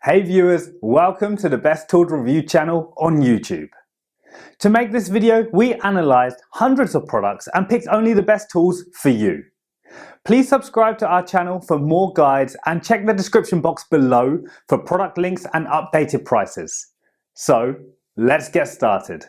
Hey viewers, welcome to the Best Tools Review channel on YouTube. To make this video, we analysed hundreds of products and picked only the best tools for you. Please subscribe to our channel for more guides and check the description box below for product links and updated prices. So, let's get started.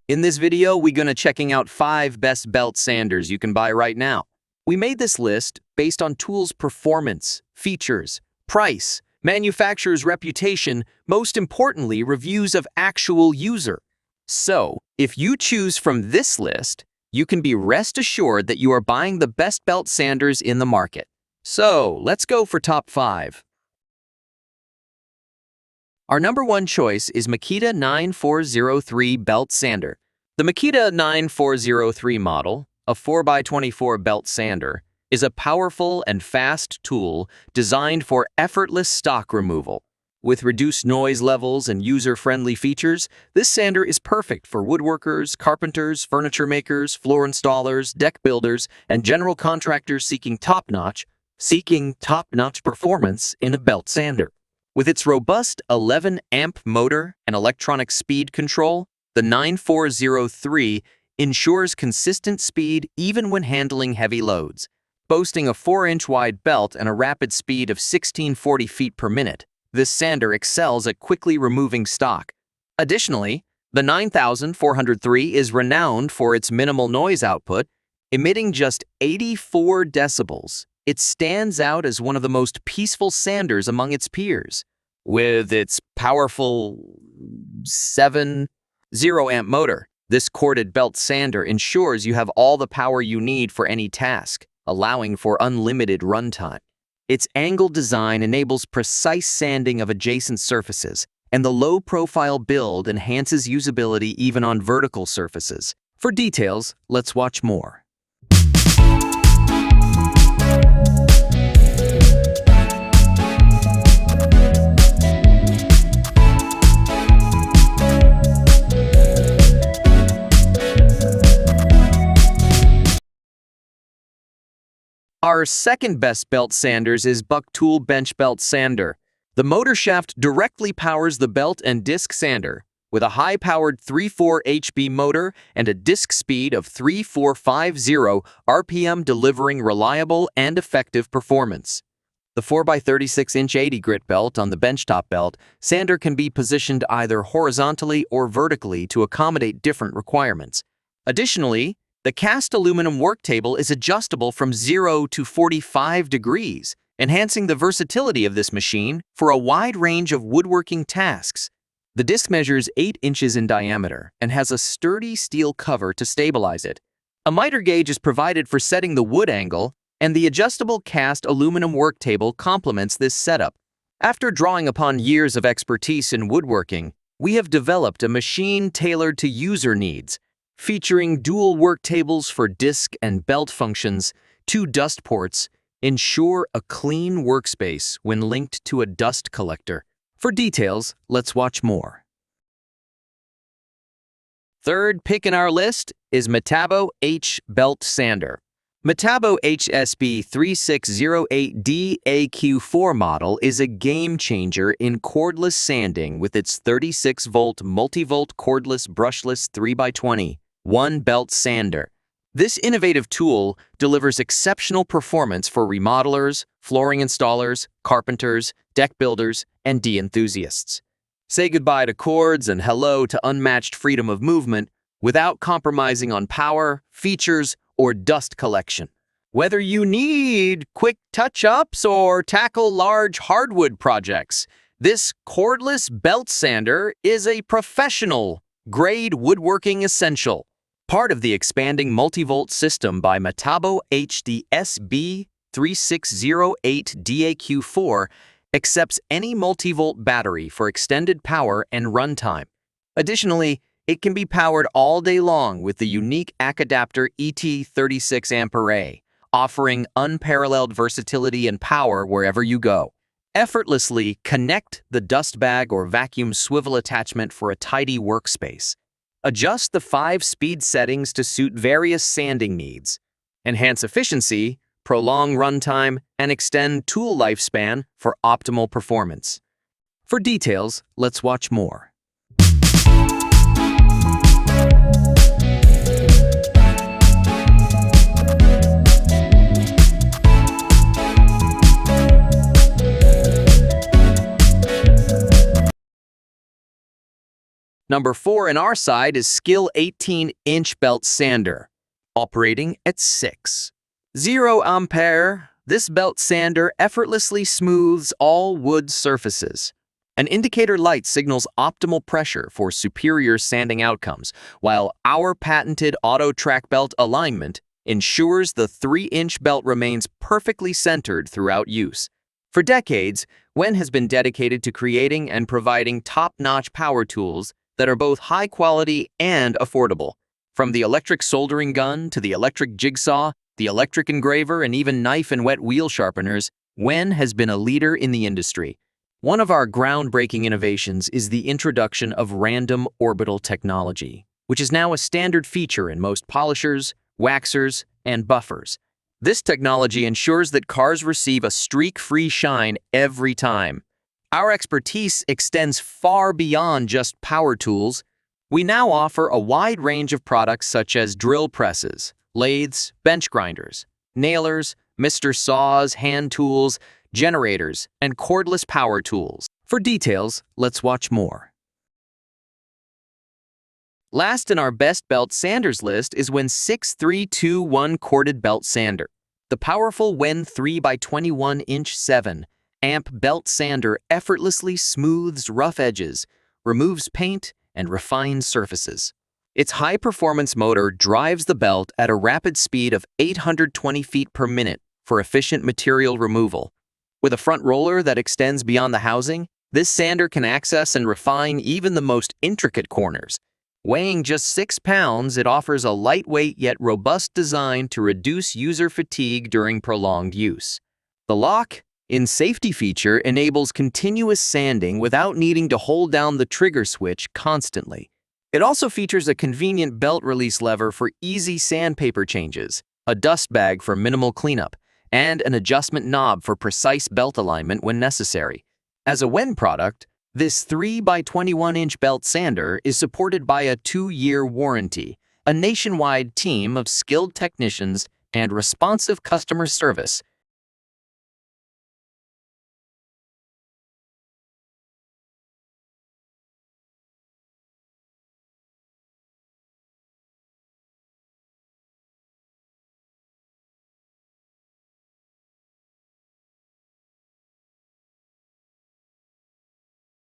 In this video, we're gonna checking out 5 best belt sanders you can buy right now. We made this list based on tools' performance, features, price, manufacturer's reputation, most importantly, reviews of actual user. So, if you choose from this list, you can be rest assured that you are buying the best belt sanders in the market. So, let's go for top 5. Our number 1 choice is Makita 9403 Belt Sander. The Makita 9403 model, a 4x24 belt sander, is a powerful and fast tool designed for effortless stock removal. With reduced noise levels and user-friendly features, this sander is perfect for woodworkers, carpenters, furniture makers, floor installers, deck builders, and general contractors seeking top-notch performance in a belt sander. With its robust 11-amp motor and electronic speed control, the 9403 ensures consistent speed even when handling heavy loads. Boasting a 4-inch wide belt and a rapid speed of 1640 feet per minute, this sander excels at quickly removing stock. Additionally, the 9403 is renowned for its minimal noise output, emitting just 84 decibels. It stands out as one of the most peaceful sanders among its peers. With its powerful 7.0-amp motor, this corded belt sander ensures you have all the power you need for any task, allowing for unlimited runtime. Its angle design enables precise sanding of adjacent surfaces, and the low-profile build enhances usability even on vertical surfaces. For details, let's watch more. Our second best belt sanders is BUCKTOOL Bench Belt Sander. The motor shaft directly powers the belt and disc sander, with a high-powered 3.4 HP motor and a disc speed of 3,450 RPM, delivering reliable and effective performance. The 4x36-inch 80-grit belt on the benchtop belt sander can be positioned either horizontally or vertically to accommodate different requirements. Additionally, the cast aluminum work table is adjustable from 0 to 45 degrees, enhancing the versatility of this machine for a wide range of woodworking tasks. The disc measures 8 inches in diameter and has a sturdy steel cover to stabilize it. A miter gauge is provided for setting the wood angle, and the adjustable cast aluminum work table complements this setup. After drawing upon years of expertise in woodworking, we have developed a machine tailored to user needs, featuring dual work tables for disc and belt functions. 2 dust ports ensure a clean workspace when linked to a dust collector. For details, let's watch more. Third pick in our list is Metabo H Belt Sander. Metabo HSB 3608 DAQ4 model is a game-changer in cordless sanding with its 36-volt multi-volt cordless brushless 3x20 1-belt sander. This innovative tool delivers exceptional performance for remodelers, flooring installers, carpenters, deck builders, and enthusiasts. Say goodbye to cords and hello to unmatched freedom of movement without compromising on power, features, or dust collection. Whether you need quick touch-ups or tackle large hardwood projects, this cordless belt sander is a professional-grade woodworking essential. Part of the expanding multi-volt system by Metabo HDSB 3608 DAQ4 accepts any multi-volt battery for extended power and runtime. Additionally, it can be powered all day long with the unique ACK adapter ET36 amp array, offering unparalleled versatility and power wherever you go. Effortlessly connect the dust bag or vacuum swivel attachment for a tidy workspace. Adjust the 5-speed settings to suit various sanding needs. Enhance efficiency, prolong runtime, and extend tool lifespan for optimal performance. For details, let's watch more. Number 4 in our side is Skil 18-inch belt sander, operating at 6.0 ampere. This belt sander effortlessly smooths all wood surfaces. An indicator light signals optimal pressure for superior sanding outcomes, while our patented auto track belt alignment ensures the 3-inch belt remains perfectly centered throughout use. For decades, Wen has been dedicated to creating and providing top-notch power tools that are both high quality and affordable. From the electric soldering gun to the electric jigsaw, the electric engraver, and even knife and wet wheel sharpeners, Wen has been a leader in the industry. One of our groundbreaking innovations is the introduction of random orbital technology, which is now a standard feature in most polishers, waxers, and buffers. This technology ensures that cars receive a streak-free shine every time. Our expertise extends far beyond just power tools. We now offer a wide range of products such as drill presses, lathes, bench grinders, nailers, mister saws, hand tools, generators, and cordless power tools. For details, let's watch more. Last in our best belt sanders list is Wen 6321 corded belt sander. The powerful Wen 3x21-inch 7-amp belt sander effortlessly smooths rough edges, removes paint, and refines surfaces. Its high-performance motor drives the belt at a rapid speed of 820 feet per minute for efficient material removal. With a front roller that extends beyond the housing, this sander can access and refine even the most intricate corners. Weighing just 6 pounds, it offers a lightweight yet robust design to reduce user fatigue during prolonged use. The lock-in safety feature enables continuous sanding without needing to hold down the trigger switch constantly. It also features a convenient belt release lever for easy sandpaper changes, a dust bag for minimal cleanup, and an adjustment knob for precise belt alignment when necessary. As a Wen product, this 3x21-inch belt sander is supported by a 2-year warranty, a nationwide team of skilled technicians, and responsive customer service